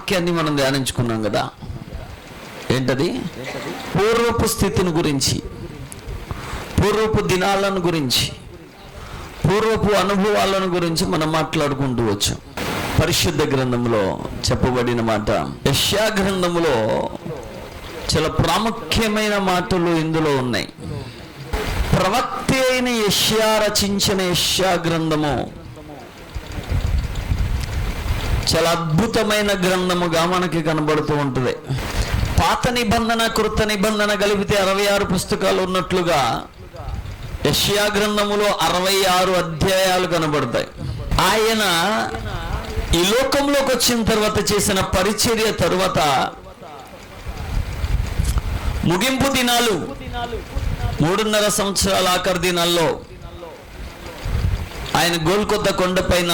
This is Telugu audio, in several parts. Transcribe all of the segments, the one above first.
వాక్యాన్ని మనం ధ్యానించుకున్నాం కదా. ఏంటది? పూర్వపు స్థితిని గురించి, పూర్వపు దినాలను గురించి, పూర్వపు అనుభవాలను గురించి మనం మాట్లాడుకుంటూ వచ్చాం. పరిశుద్ధ గ్రంథంలో చెప్పబడిన మాట, యెషయా గ్రంథంలో చాలా ప్రాముఖ్యమైన మాటలు ఇందులో ఉన్నాయి. ప్రవక్త అయిన యెషయా రచించిన యెషయా గ్రంథము చాలా అద్భుతమైన గ్రంథముగా మనకి కనబడుతూ ఉంటుంది. పాత నిబంధన కృత నిబంధన కలిపితే 66 పుస్తకాలు ఉన్నట్లుగా యెషయా గ్రంథములో 66 అధ్యాయాలు కనబడతాయి. ఆయన ఈ లోకంలోకి వచ్చిన తర్వాత చేసిన పరిచర్య తరువాత ముగింపు దినాలు 3.5 సంవత్సరాల ఆఖరి దినాల్లో ఆయన గోల్కొత్త కొండపైన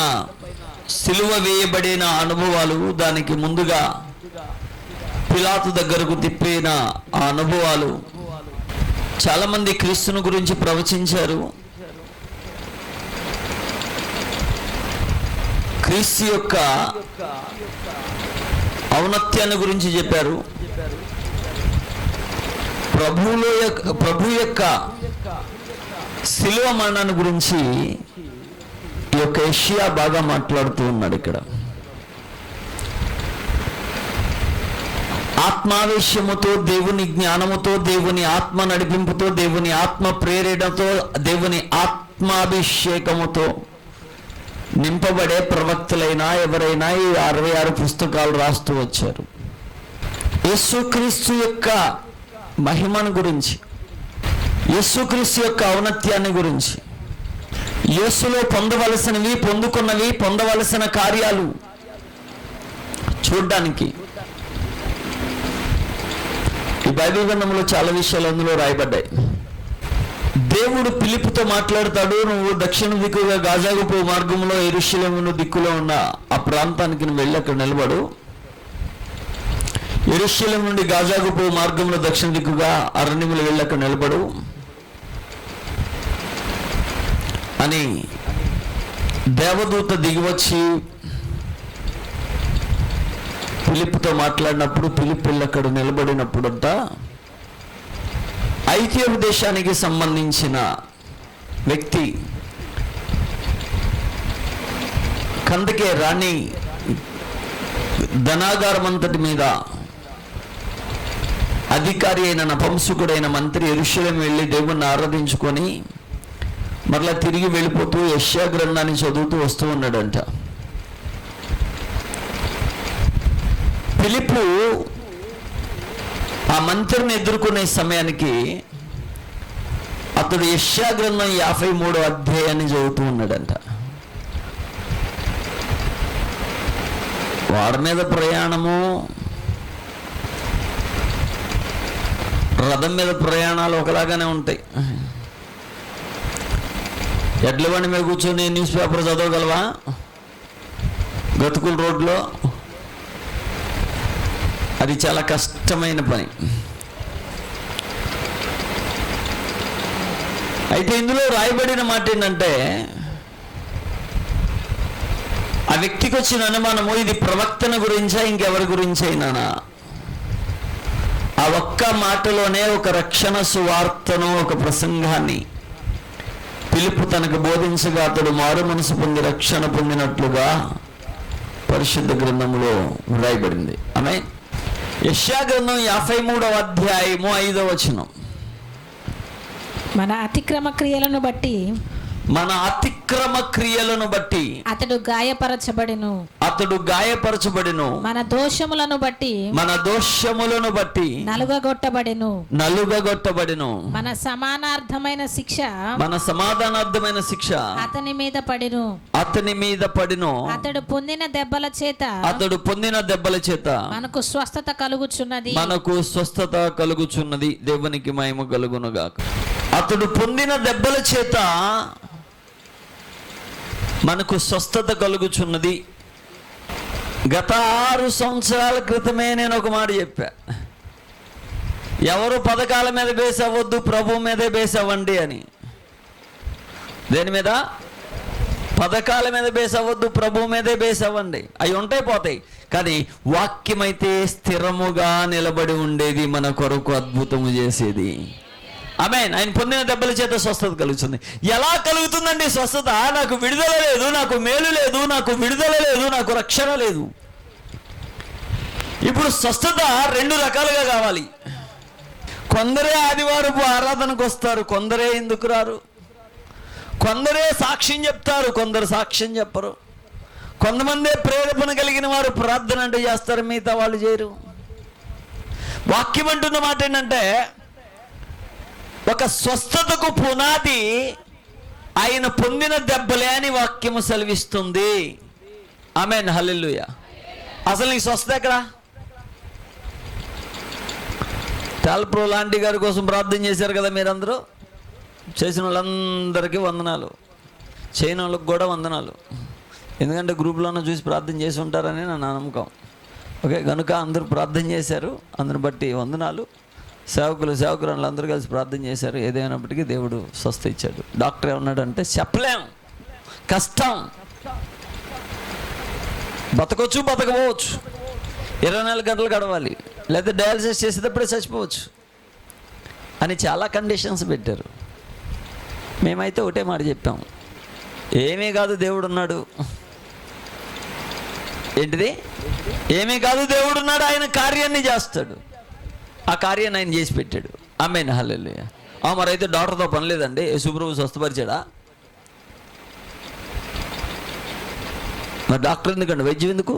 సిలువ వేయబడిన అనుభవాలు, దానికి ముందుగా పిలాతు దగ్గరకు తిప్పిన ఆ అనుభవాలు, చాలా మంది క్రీస్తుని గురించి ప్రవచించారు. క్రీస్తు యొక్క ఔన్నత్యాన్ని గురించి చెప్పారు. ప్రభు యొక్క శిలువ మరణాన్ని గురించి ఈ యొక్క యెషయా బాగా మాట్లాడుతూ ఉన్నాడు. ఇక్కడ ఆత్మావేశముతో, దేవుని జ్ఞానముతో, దేవుని ఆత్మ నడిపింపుతో, దేవుని ఆత్మ ప్రేరణతో, దేవుని ఆత్మాభిషేకముతో నింపబడే ప్రవక్తలైనా ఎవరైనా ఈ 66 పుస్తకాలు రాస్తూ వచ్చారు. యేసుక్రీస్తు యొక్క మహిమను గురించి, యేసుక్రీస్తు యొక్క ఔన్నత్యాన్ని గురించి, యేసులో పొందవలసినవి, పొందుకున్నవి, పొందవలసిన కార్యాలు చూడ్డానికి ఈ బైబిల్ గ్రంథంలో చాలా విషయాలు అందులో రాయబడ్డాయి. దేవుడు ఫిలిప్పుతో మాట్లాడతాడు, నువ్వు దక్షిణ దిక్కుగా గాజాకు పో మార్గంలో యెరూషలేము దిక్కులో ఉన్న ఆ ప్రాంతానికి నువ్వు వెళ్ళి అక్కడ నిలబడు. యెరూషలేము నుండి గాజాకు పో మార్గంలో దక్షిణ దిక్కుగా అరణ్యములు వెళ్ళి అక్కడ నిలబడు అని దేవదూత దిగివచ్చి ఫిలిప్పుతో మాట్లాడినప్పుడు, ఫిలిప్పు వెళ్ళి అక్కడ నిలబడినప్పుడంతా ఐగుప్తు దేశానికి సంబంధించిన వ్యక్తి, కందకే రాణి ధనాగారం అంతటి మీద అధికారి అయిన నపుంసకుడైన మంత్రి యెరూషలేము వెళ్ళి దేవుణ్ణి ఆరాధించుకొని మరలా తిరిగి వెళ్ళిపోతూ యెషయా గ్రంథాన్ని చదువుతూ వస్తూ ఉన్నాడంట. ఫిలిప్పు ఆ మంత్రిని ఎదుర్కొనే సమయానికి అతడు యెషయా గ్రంథం 53వ అధ్యాయాన్ని చదువుతూ ఉన్నాడంట. వాడి మీద ప్రయాణము, రథం మీద ప్రయాణాలు ఒకలాగానే ఉంటాయి. ఎడ్ల బండి మీద కూర్చొని న్యూస్ పేపర్ చదవగలవా గతుకుల రోడ్లో? అది చాలా కష్టమైన పని. అయితే ఇందులో రాయబడిన మాట ఏంటంటే, ఆ వ్యక్తికి వచ్చిన అనుమానము, ఇది ప్రవక్తన గురించా ఇంకెవరి గురించి అయినా? ఆ ఒక్క మాటలోనే ఒక రక్షణ సువార్తను, ఒక ప్రసంగాన్ని ఫిలిప్పు తనకు బోధించగా అతడు మారు మనసు పొంది రక్షణ పొందినట్లుగా పరిశుద్ధ గ్రంథంలో రాయబడింది. ఆమె యెషయా గ్రంథం 53వ అధ్యాయము 5వ వచనం, మన అతిక్రమ క్రియలను బట్టి అతడు గాయపరచబడెను, మన దోషములను బట్టి నలుగగొట్టబడెను, మన సమాధానార్థమైన శిక్ష అతని మీద పడెను, అతడు పొందిన దెబ్బల చేత మనకు స్వస్థత కలుగుచున్నది. దేవునికి మహిమ కలుగునుగాక. అతడు పొందిన దెబ్బల చేత మనకు స్వస్థత కలుగుచున్నది. గత 6 సంవత్సరాల క్రితమే నేను ఒక మాట చెప్పా, ఎవరు పథకాల మీద బేస్ అవ్వద్దు, ప్రభు మీదే బేస్ అవ్వండి అని. దేని మీద? పథకాల మీద బేస్ అవ్వద్దు, ప్రభు మీదే బేస్ అవ్వండి. అవి ఉంటాయి పోతాయి, కానీ వాక్యమైతే స్థిరముగా నిలబడి ఉండేది, మన కొరకు అద్భుతము చేసేది. ఆమేన్. ఆయన పొందిన దెబ్బల చేత స్వస్థత కలుగుతుంది. ఎలా కలుగుతుందండి స్వస్థత? నాకు విడుదల లేదు, నాకు మేలు లేదు, నాకు విడుదల లేదు, నాకు రక్షణ లేదు. ఇప్పుడు స్వస్థత రెండు రకాలుగా కావాలి. కొందరే ఆదివారపు ఆరాధనకు వస్తారు, కొందరే ఎందుకు రారు. కొందరే సాక్ష్యం చెప్తారు, కొందరు సాక్ష్యం చెప్పరు. కొంతమందే ప్రేరేపణ కలిగిన వారు ప్రార్థన అంటూ చేస్తారు, మిగతా వాళ్ళు చేయరు. వాక్యం అంటున్న మాట ఏంటంటే, ఒక స్వస్థతకు పునాది ఆయన పొందిన దెబ్బలే అని వాక్యము సెలవిస్తుంది. ఆమేన్, హల్లెలూయా. అసలు నీ స్వస్థత ఎక్కడ? తాల్ప్రో లాంటి గారి కోసం ప్రార్థన చేశారు కదా మీరందరూ. చేసిన వాళ్ళందరికీ వందనాలు, చేయని వాళ్ళకి కూడా వందనాలు. ఎందుకంటే గ్రూప్లోనే చూసి ప్రార్థన చేసి ఉంటారని నా నమ్మకం. ఓకే, కనుక అందరూ ప్రార్థన చేశారు, అందరిని బట్టి వందనాలు. సేవకురాళ్ళు అందరూ కలిసి ప్రార్థన చేశారు. ఏదైనప్పటికీ దేవుడు స్వస్థ ఇచ్చాడు. డాక్టర్ ఏమన్నాడంటే, చెప్పలేం, కష్టం, బతకొచ్చు బతకపోవచ్చు, 24 గంటలు గడవాలి, లేదా డయాలసిస్ చేసేటప్పుడే చచ్చిపోవచ్చు అని చాలా కండిషన్స్ పెట్టారు. మేమైతే ఒకటే మాట చెప్పాం, ఏమీ కాదు దేవుడు ఉన్నాడు. ఏంటిది? ఏమీ కాదు దేవుడు ఉన్నాడు, ఆయన కార్యాన్ని చేస్తాడు. ఆ కార్యాన్ని ఆయన చేసి పెట్టాడు. ఆమేన్, హల్లెలూయా. మరైతే డాక్టర్తో పని లేదండి, యేసుప్రభు స్వస్థపరిచాడా? మరి డాక్టర్ ఎందుకండి, వైద్యం ఎందుకు?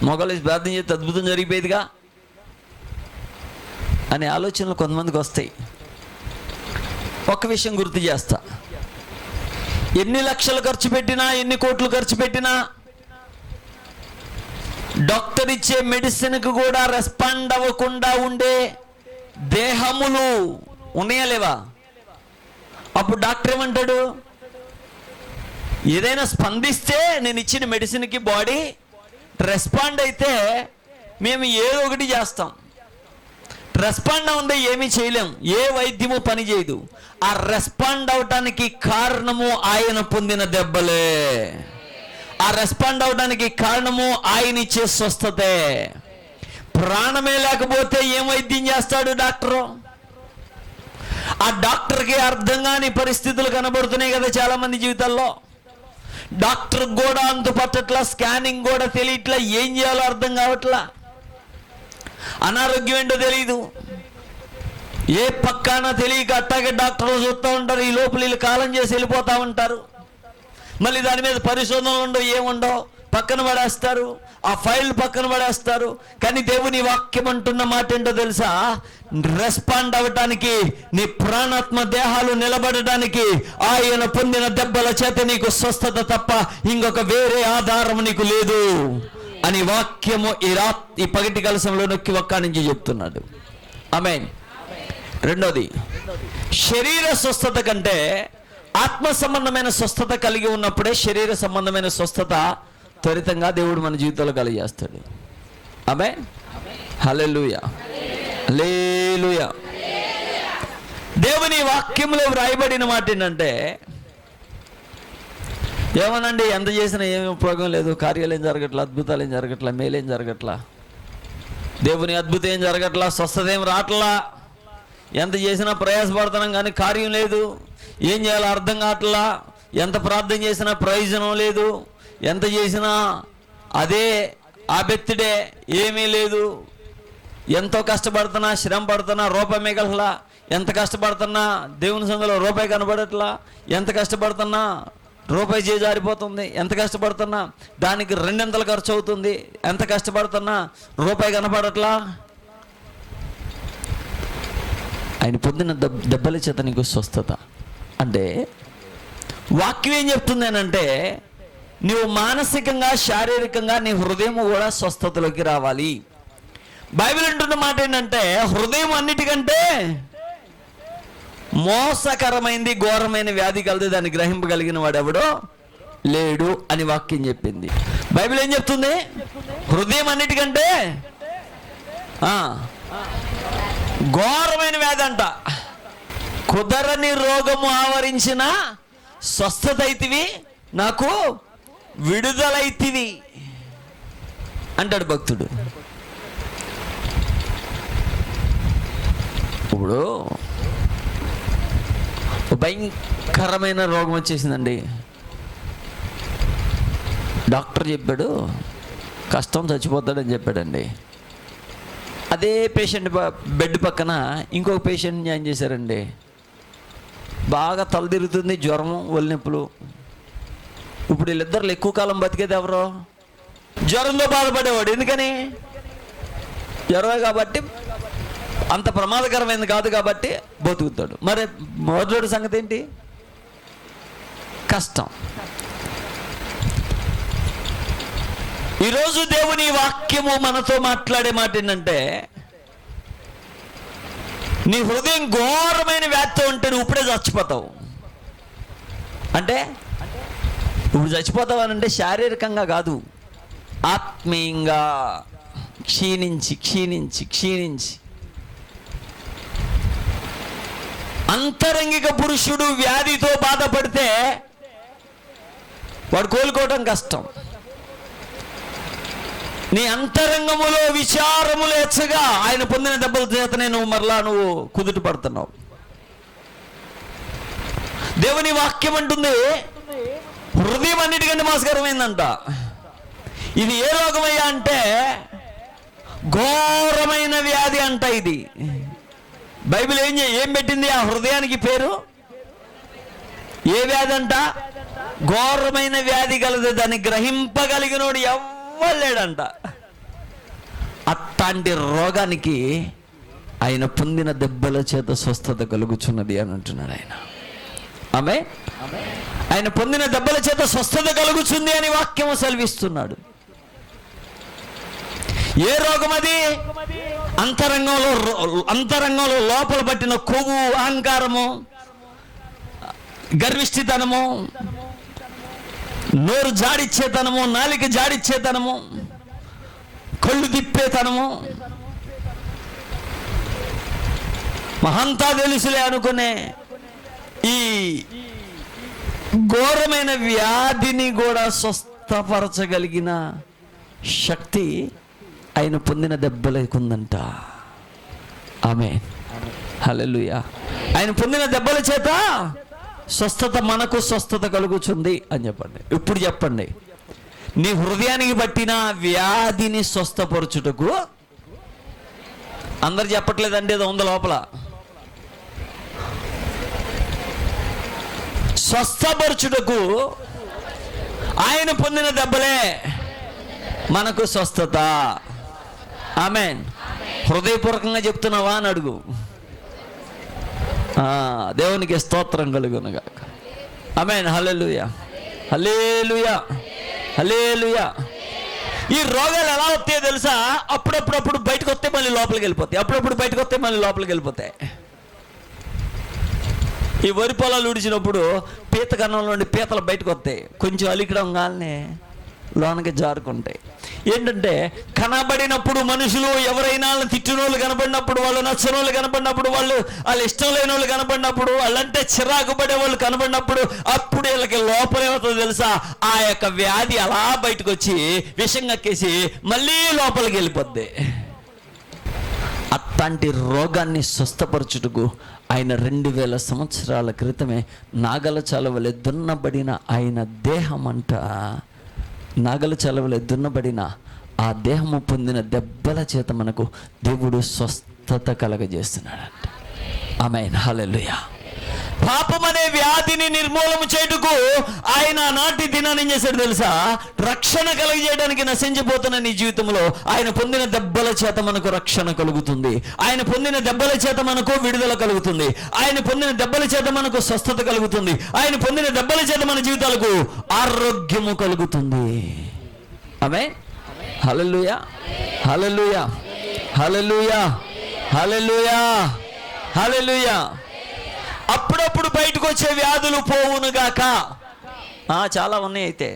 మొగలు ప్రార్థన చేస్తే అద్భుతం జరిగిపోయేదిగా అనే ఆలోచనలు కొంతమందికి వస్తాయి. ఒక్క విషయం గుర్తు చేస్తా, ఎన్ని లక్షలు ఖర్చు పెట్టినా, ఎన్ని కోట్లు ఖర్చు పెట్టినా, డాక్టర్ ఇచ్చే మెడిసిన్కి కూడా రెస్పాండ్ అవ్వకుండా ఉండే దేహములు ఉన్నాయా లేవా? అప్పుడు డాక్టర్ ఏమంటాడు? ఏదైనా స్పందిస్తే నేను ఇచ్చిన మెడిసిన్కి బాడీ రెస్పాండ్ అయితే మేము ఏదో ఒకటి చేస్తాం. రెస్పాండ్ అవ్వదే ఏమీ చేయలేం, ఏ వైద్యము పని చేయదు. ఆ రెస్పాండ్ అవటానికి కారణము ఆయన పొందిన దెబ్బలే. ఆ రెస్పాండ్ అవడానికి కారణము ఆయన ఇచ్చే స్వస్థతే. ప్రాణమే లేకపోతే ఏం వైద్యం చేస్తాడు డాక్టరు? ఆ డాక్టర్కి అర్థం కాని పరిస్థితులు కనబడుతున్నాయి కదా చాలా మంది జీవితాల్లో. డాక్టర్ కూడా అంత పట్టట్లా, స్కానింగ్ కూడా తెలియట్లా, ఏం చేయాలో అర్థం కావట్లా. అనారోగ్యం ఏంటో తెలియదు, ఏ పక్కాన తెలియక అట్టాగే డాక్టర్లు చూస్తూ ఉంటారు. ఈ లోపల వీళ్ళు కాలం చేసి వెళ్ళిపోతూ ఉంటారు. మళ్ళీ దాని మీద పరిశోధనలు ఉండవు, ఏముండవు, పక్కన పడేస్తారు. ఆ ఫైల్ పక్కన పడేస్తారు. కానీ దేవుని వాక్యం అంటున్న మాట ఏంటో తెలుసా? రెస్పాండ్ అవ్వటానికి, నీ ప్రాణాత్మ దేహాలు నిలబడటానికి ఆయన పొందిన దెబ్బల చేత నీకు స్వస్థత తప్ప ఇంకొక వేరే ఆధారం నీకు లేదు అని వాక్యము ఈ పగటి కలశంలో నొక్కి ఒక్క నుంచి చెప్తున్నాడు. ఆమేన్. రెండోది, శరీర స్వస్థత కంటే ఆత్మ సంబంధమైన స్వస్థత కలిగి ఉన్నప్పుడే శరీర సంబంధమైన స్వస్థత త్వరితంగా దేవుడు మన జీవితంలో కలిగేస్తాడు. ఆమేన్, హల్లెలూయా, హల్లెలూయా. దేవుని వాక్యంలో వ్రాయబడిన మాట ఏంటంటే, ఏమనండి, ఎంత చేసినా ఏమి ఉపయోగం లేదు, కార్యాలు ఏం జరగట్లా, అద్భుతాలు ఏం జరగట్లా, మేలేం జరగట్లా, దేవుని అద్భుతం ఏం జరగట్లా, స్వస్థత ఏం రావట్లా, ఎంత చేసినా ప్రయాసపడుతున్నాం కానీ కార్యం లేదు, ఏం చేయాలో అర్థం కావట్లా, ఎంత ప్రార్థన చేసినా ప్రయోజనం లేదు, ఎంత చేసినా అదే ఆ బెత్తిడే, ఏమీ లేదు, ఎంతో కష్టపడుతున్నా, శ్రమ పడుతున్నా, రూపాయి మిగలట్లా, ఎంత కష్టపడుతున్నా దేవుని సంఘంలో రూపాయి కనబడట్లా, ఎంత కష్టపడుతున్నా రూపాయి చేజారిపోతుంది, ఎంత కష్టపడుతున్నా దానికి 2 ఖర్చు అవుతుంది, ఎంత కష్టపడుతున్నా రూపాయి కనపడట్లా. ఆయన పొందిన దెబ్బల చేత నీకు స్వస్థత అంటే వాక్యం ఏం చెప్తుంది అని అంటే, నువ్వు మానసికంగా, శారీరకంగా నీ హృదయం కూడా స్వస్థతలోకి రావాలి. బైబిల్ అంటున్న మాట ఏంటంటే, హృదయం అన్నిటికంటే మోసకరమైంది, ఘోరమైన వ్యాధి కలదు, దాన్ని గ్రహింపగలిగిన వాడు ఎవడో లేడు అని వాక్యం చెప్పింది. బైబిల్ ఏం చెప్తుంది? హృదయం అన్నిటికంటే ఘోరమైన వ్యాధి అంట. కుదరని రోగము ఆవరించిన స్వస్థత అయితివి నాకు విడుదలైతివి అంటాడు భక్తుడు. ఇప్పుడు భయంకరమైన రోగం వచ్చేసిందండి. డాక్టర్ చెప్పాడు కష్టం, చచ్చిపోతాడని చెప్పాడండి. అదే పేషెంట్ బెడ్ పక్కన ఇంకొక పేషెంట్ జాయిన్ చేశారండి. బాగా తల తిరుగుతుంది, జ్వరం, ఒళ్ళు నొప్పులు. ఇప్పుడు వీళ్ళిద్దరు ఎక్కువ కాలం బతికేది ఎవరో? జ్వరంతో బాధపడేవాడు. ఎందుకని? జ్వరమే కాబట్టి, అంత ప్రమాదకరమైనది కాదు కాబట్టి బతుకుతాడు. మరి మొదటి సంగతి ఏంటి? కష్టం. ఈరోజు దేవుని వాక్యము మనతో మాట్లాడే మాట ఏంటంటే, నీ హృదయం ఘోరమైన వ్యాధితో ఉంటే నువ్వు ఇప్పుడే చచ్చిపోతావు. అంటే ఇప్పుడు చచ్చిపోతావు అని అంటే శారీరకంగా కాదు, ఆత్మీయంగా క్షీణించి క్షీణించి క్షీణించి. అంతరంగిక పురుషుడు వ్యాధితో బాధపడితే వాడు కోలుకోవడం కష్టం. నీ అంతరంగములో విచారములు ఎచ్చగా ఆయన పొందిన దెబ్బల చేతనే నువ్వు కుదుట పడుతున్నావు. దేవుని వాక్యం అంటుంది హృదయం అన్నిటికంటే మోసకరమైందంట. ఇది ఏ రోగమయ్యా అంటే ఘోరమైన వ్యాధి అంట. ఇది బైబిల్ ఏం పెట్టింది ఆ హృదయానికి పేరు? ఏ వ్యాధి అంట? ఘోరమైన వ్యాధి కలదు, దాన్ని గ్రహింపగలిగినోడు ఎవ్వలేడంట. అట్లాంటి రోగానికి ఆయన పొందిన దెబ్బల చేత స్వస్థత కలుగుచున్నది అని అంటున్నాడు ఆయన. ఆమె ఆయన పొందిన దెబ్బల చేత స్వస్థత కలుగుతుంది అని వాక్యము సెలవిస్తున్నాడు. ఏ రోగం అది? అంతరంగంలో లోపల పట్టిన కొవ్వు, అహంకారము, గర్విష్ఠితనము, నోరు జాడిచ్చేతనము, నాలిక జాడిచ్చేతనము, కళ్ళు తిప్పేతనము, మహంతా తెలుసులే అనుకునే ఈ ఘోరమైన వ్యాధిని కూడా స్వస్థపరచగలిగిన శక్తి ఆయన పొందిన దెబ్బలకుందంట. ఆమేన్, హల్లెలూయా. ఆయన పొందిన దెబ్బల చేత స్వస్థత, మనకు స్వస్థత కలుగుతుంది అని చెప్పండి. ఇప్పుడు చెప్పండి, నీ హృదయానికి పట్టిన వ్యాధిని స్వస్థపరచుటకు, అందరు చెప్పట్లేదండి, అది ఉంది లోపల, స్వస్థపరచుటకు ఆయన పొందిన దెబ్బలే మనకు స్వస్థత. ఆమేన్. హృదయపూర్వకంగా చెప్తున్నావా అని అడుగు. దేవునికి స్తోత్రం కలుగునుగాక. ఆమేన్, హల్లెలూయా, హల్లెలూయా, హల్లెలూయా. ఈ రోగాలు ఎలా వస్తాయో తెలుసా? అప్పుడప్పుడు బయటకు వస్తే మళ్ళీ లోపలికి వెళ్ళిపోతాయి, అప్పుడప్పుడు బయటకు వస్తే మళ్ళీ లోపలికి వెళ్ళిపోతాయి. ఈ వరి పొలాలు ఉడిచినప్పుడు పీత కన్నం నుండి పీతలు బయటకు వస్తాయి, కొంచెం అలికడం కాలనే లోనకి జారుకుంటాయి. ఏంటంటే కనబడినప్పుడు మనుషులు ఎవరైనా తిట్టిన వాళ్ళు కనబడినప్పుడు, వాళ్ళు నచ్చని వాళ్ళు కనబడినప్పుడు, వాళ్ళు ఇష్టం లేని వాళ్ళు కనబడినప్పుడు, వాళ్ళంటే చిరాకు పడే వాళ్ళు కనబడినప్పుడు, అప్పుడు వీళ్ళకి లోపల ఏమవుతుందో తెలుసా? ఆ యొక్క వ్యాధి అలా బయటకు వచ్చి విషం కక్కేసి మళ్ళీ లోపలికి వెళ్ళిపోద్ది. అట్లాంటి రోగాన్ని స్వస్థపరచుటకు ఆయన 2000 సంవత్సరాల క్రితమే నాగల చలవలే దున్నబడిన ఆయన దేహం అంట, నాగల చలవలే దున్నబడిన ఆ దేహము పొందిన దెబ్బల చేత మనకు దేవుడు స్వస్థత కలగజేస్తున్నాడంట. ఆమేన్, హల్లెలూయా. పాపం అనే వ్యాధిని నిర్మూలన చేయుటకు ఆయన నాటి దినాన్ని ఏం చేశాడు తెలుసా? రక్షణ కలుగజేయడానికి నశించిపోతున్న నీ జీవితంలో ఆయన పొందిన దెబ్బల చేత మనకు రక్షణ కలుగుతుంది, ఆయన పొందిన దెబ్బల చేత మనకు విడుదల కలుగుతుంది, ఆయన పొందిన దెబ్బల చేత మనకు స్వస్థత కలుగుతుంది, ఆయన పొందిన దెబ్బల చేత మన జీవితాలకు ఆరోగ్యము కలుగుతుంది. ఆమేన్, హల్లెలూయా, హల్లెలూయా, హల్లెలూయా, హల్లెలూయా, హల్లెలూయా. అప్పుడప్పుడు బయటకు వచ్చే వ్యాధులు పోవునుగాక. చాలా ఉన్నాయి. అయితే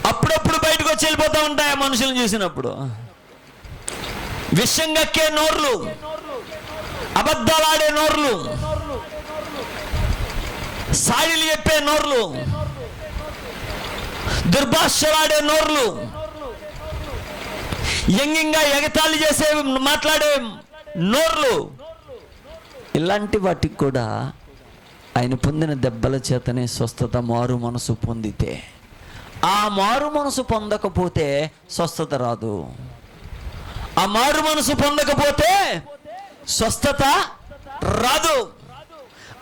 అప్పుడప్పుడు బయటకు వచ్చి వెళ్ళిపోతూ ఉంటాయి ఆ మనుషులను చూసినప్పుడు. విషం కక్కే నోర్లు, అబద్ధాలాడే నోర్లు, సాయిలు చెప్పే నోర్లు, దుర్భాషలాడే నోర్లు, వ్యంగ్యంగా ఎగతాళి చేసే మాట్లాడే నోర్లు, ఇలాంటి వాటికి కూడా ఆయన పొందిన దెబ్బల చేతనే స్వస్థత, మారు మనసు పొందితే. ఆ మారు మనసు పొందకపోతే స్వస్థత రాదు. ఆ మారు మనసు పొందకపోతే స్వస్థత రాదు.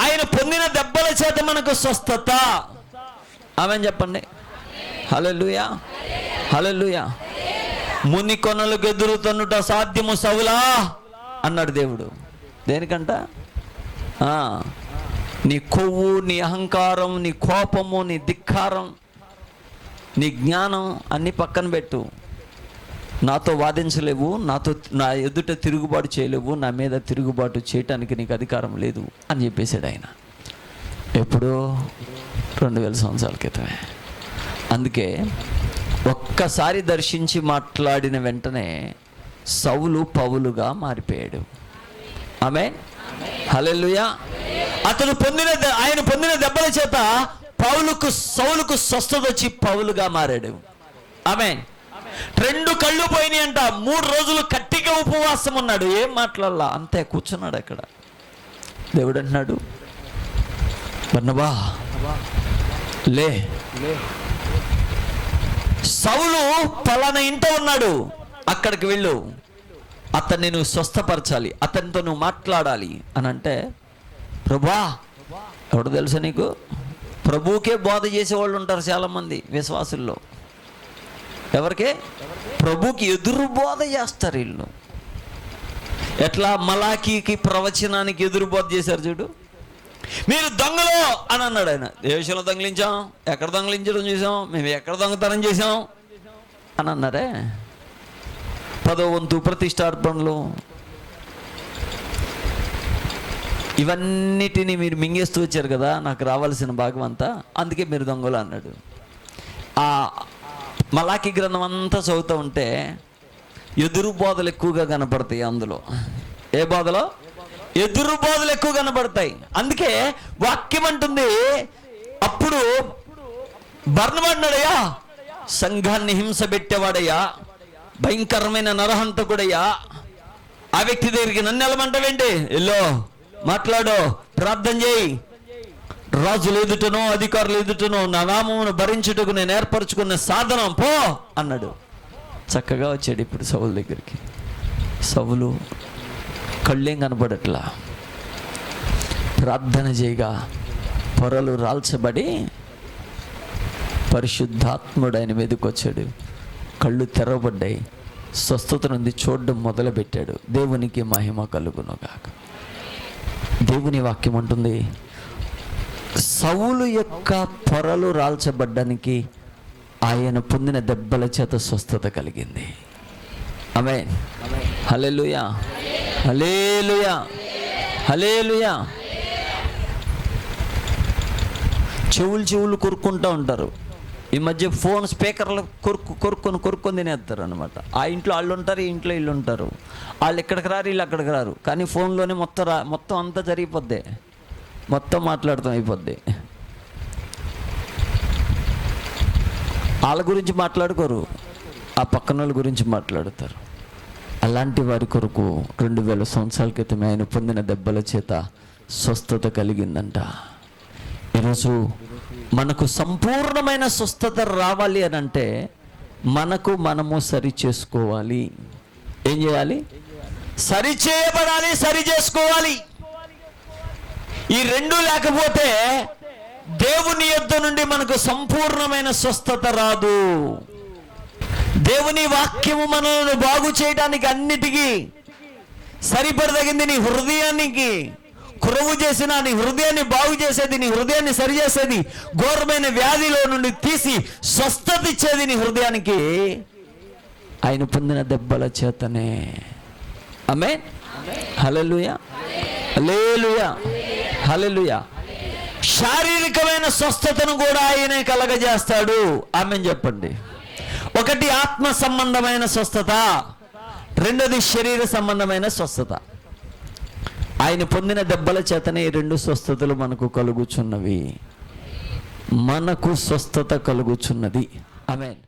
ఆయన పొందిన దెబ్బల చేత మనకు స్వస్థత. ఆమేన్ చెప్పండి. హల్లెలూయా, హల్లెలూయా. ముని కొనలకు ఎదురుతన్నుట సాధ్యము సౌలా అన్నాడు దేవుడు. దేనికంట? నీ కొవ్వు, నీ అహంకారం, నీ కోపము, నీ ధిక్కారం, నీ జ్ఞానం అన్నీ పక్కన పెట్టు. నాతో వాదించలేవు, నా ఎదుట తిరుగుబాటు చేయలేవు, నా మీద తిరుగుబాటు చేయటానికి నీకు అధికారం లేదు అని చెప్పేశాడు ఆయన. ఎప్పుడో 2000 సంవత్సరాల క్రితమే. అందుకే ఒక్కసారి దర్శించి మాట్లాడిన వెంటనే సౌలు పౌలుగా మారిపోయాడు. ఆమేన్, హల్లెలూయా. ఆయన పొందిన దెబ్బల చేత సౌలుకు స్వస్థత వచ్చి పౌలుగా మారాడు. ఆమేన్. 2 కళ్ళు పోయినాయి అంట. 3 రోజులు గట్టిగా ఉపవాసం ఉన్నాడు. ఏం మాట్లాడాల, అంతే కూర్చున్నాడు అక్కడ. దేవుడు అంటున్నాడు, బర్నబా లే, సౌలు పలానా ఇంట ఉన్నాడు, అక్కడికి వెళ్ళు, అతన్ని నువ్వు స్వస్థపరచాలి, అతనితో నువ్వు మాట్లాడాలి అని అంటే, ప్రభువా ఎవడు తెలుసా నీకు? ప్రభువుకే బోధ చేసేవాళ్ళు ఉంటారు చాలామంది విశ్వాసుల్లో. ఎవరికే? ప్రభుకి ఎదురు బోధ చేస్తారు వీళ్ళు. ఎట్లా మలాకీకి ప్రవచనానికి ఎదురు బోధ చేశారు చూడు. మీరు దొంగలు అని అన్నాడు ఆయన. ఏ విషయంలో దొంగిలించాం, ఎక్కడ దొంగిలించడం చేసాం, మేము ఎక్కడ దొంగతనం చేసాం అని అన్నారే. 10వ వంతు ప్రతిష్టార్పణలు ఇవన్నిటిని మీరు మింగేస్తూ వచ్చారు కదా, నాకు రావాల్సిన భాగం అంతా, అందుకే మీరు దొంగలు అన్నాడు. ఆ మలాకి గ్రంథం అంతా చదువుతూ ఉంటే ఎదురు బోధలు ఎక్కువగా కనపడతాయి అందులో. ఏ బోధలో? ఎదురు బోధలు ఎక్కువ కనపడతాయి. అందుకే వాక్యం అంటుంది, అప్పుడు బర్నబడ్డాడయ్యా, సంఘాన్ని హింస పెట్టేవాడయ్యా, భయంకరమైన నరహంతకుడయ్యా, ఆ వ్యక్తి దగ్గరికి నన్ను వెళ్ళమంటావేంటి? ఎల్లో మాట్లాడో, ప్రార్థన చేయి, రాజులు ఎదుటనో అధికారులు ఎదుటనో నా నామమును భరించుటకు నేను ఏర్పరచుకున్న సాధనం పో అన్నాడు. చక్కగా వచ్చాడు ఇప్పుడు సౌలు దగ్గరికి. సౌలు కళ్ళేం కనపడట్లా, ప్రార్థన చేయగా పొరలు రాల్చబడి పరిశుద్ధాత్ముడు ఆయన మీదకి వచ్చాడు. కళ్ళు తెరవబడ్డాయి, స్వస్థత నుండి చూడడం మొదలుపెట్టాడు. దేవునికి మహిమ కలుగునుగాక. దేవుని వాక్యం అంటుంది, సౌలు యొక్క పొరలు రాల్చబడ్డానికి ఆయన పొందిన దెబ్బల చేత స్వస్థత కలిగింది. ఆమేన్, హల్లెలూయా, హల్లెలూయా, హల్లెలూయా. చెవులు కొరుక్కుంటూ ఉంటారు. ఈ మధ్య ఫోన్ స్పీకర్లు కొరుక్కొని తినేస్తారు అనమాట. ఆ ఇంట్లో వాళ్ళు ఉంటారు, ఈ ఇంట్లో వీళ్ళు ఉంటారు. వాళ్ళు ఎక్కడికి రారు, వీళ్ళు అక్కడికి రారు. కానీ ఫోన్లోనే మొత్తం అంతా జరిగిపోద్ది, మొత్తం మాట్లాడుతాం అయిపోద్ది. వాళ్ళ గురించి మాట్లాడుకోరు, ఆ పక్కన వాళ్ళ గురించి మాట్లాడతారు. అలాంటి వారి కొరకు 2000 సంవత్సరాల క్రితమే ఆయన పొందిన దెబ్బల చేత స్వస్థత కలిగిందంట. ఈరోజు మనకు సంపూర్ణమైన స్వస్థత రావాలి అని అంటే మనము సరి చేసుకోవాలి. ఏం చేయాలి? సరి చేయబడాలి, సరి చేసుకోవాలి. ఈ రెండు లేకపోతే దేవుని యొద్ద నుండి మనకు సంపూర్ణమైన స్వస్థత రాదు. దేవుని వాక్యము మనల్ని బాగు చేయడానికి అన్నిటికీ సరిపడదగింది. నీ హృదయానికి కురవు చేసిన, నీ హృదయాన్ని బాగు చేసేది, నీ హృదయాన్ని సరిచేసేది, ఘోరమైన వ్యాధిలో నుండి తీసి స్వస్థత ఇచ్చేది నీ హృదయానికి ఆయన పొందిన దెబ్బల చేతనే. ఆమేన్, హల్లెలూయా, హల్లెలూయా, హల్లెలూయా. శారీరకమైన స్వస్థతను కూడా ఆయనే కలగజేస్తాడు. ఆమేన్ చెప్పండి. ఒకటి ఆత్మ సంబంధమైన స్వస్థత, రెండోది శరీర సంబంధమైన స్వస్థత. ఆయన పొందిన దెబ్బల చేతనే ఈ రెండు స్వస్థతలు మనకు కలుగుచున్నవి. మనకు స్వస్థత కలుగుచున్నది. ఆమేన్.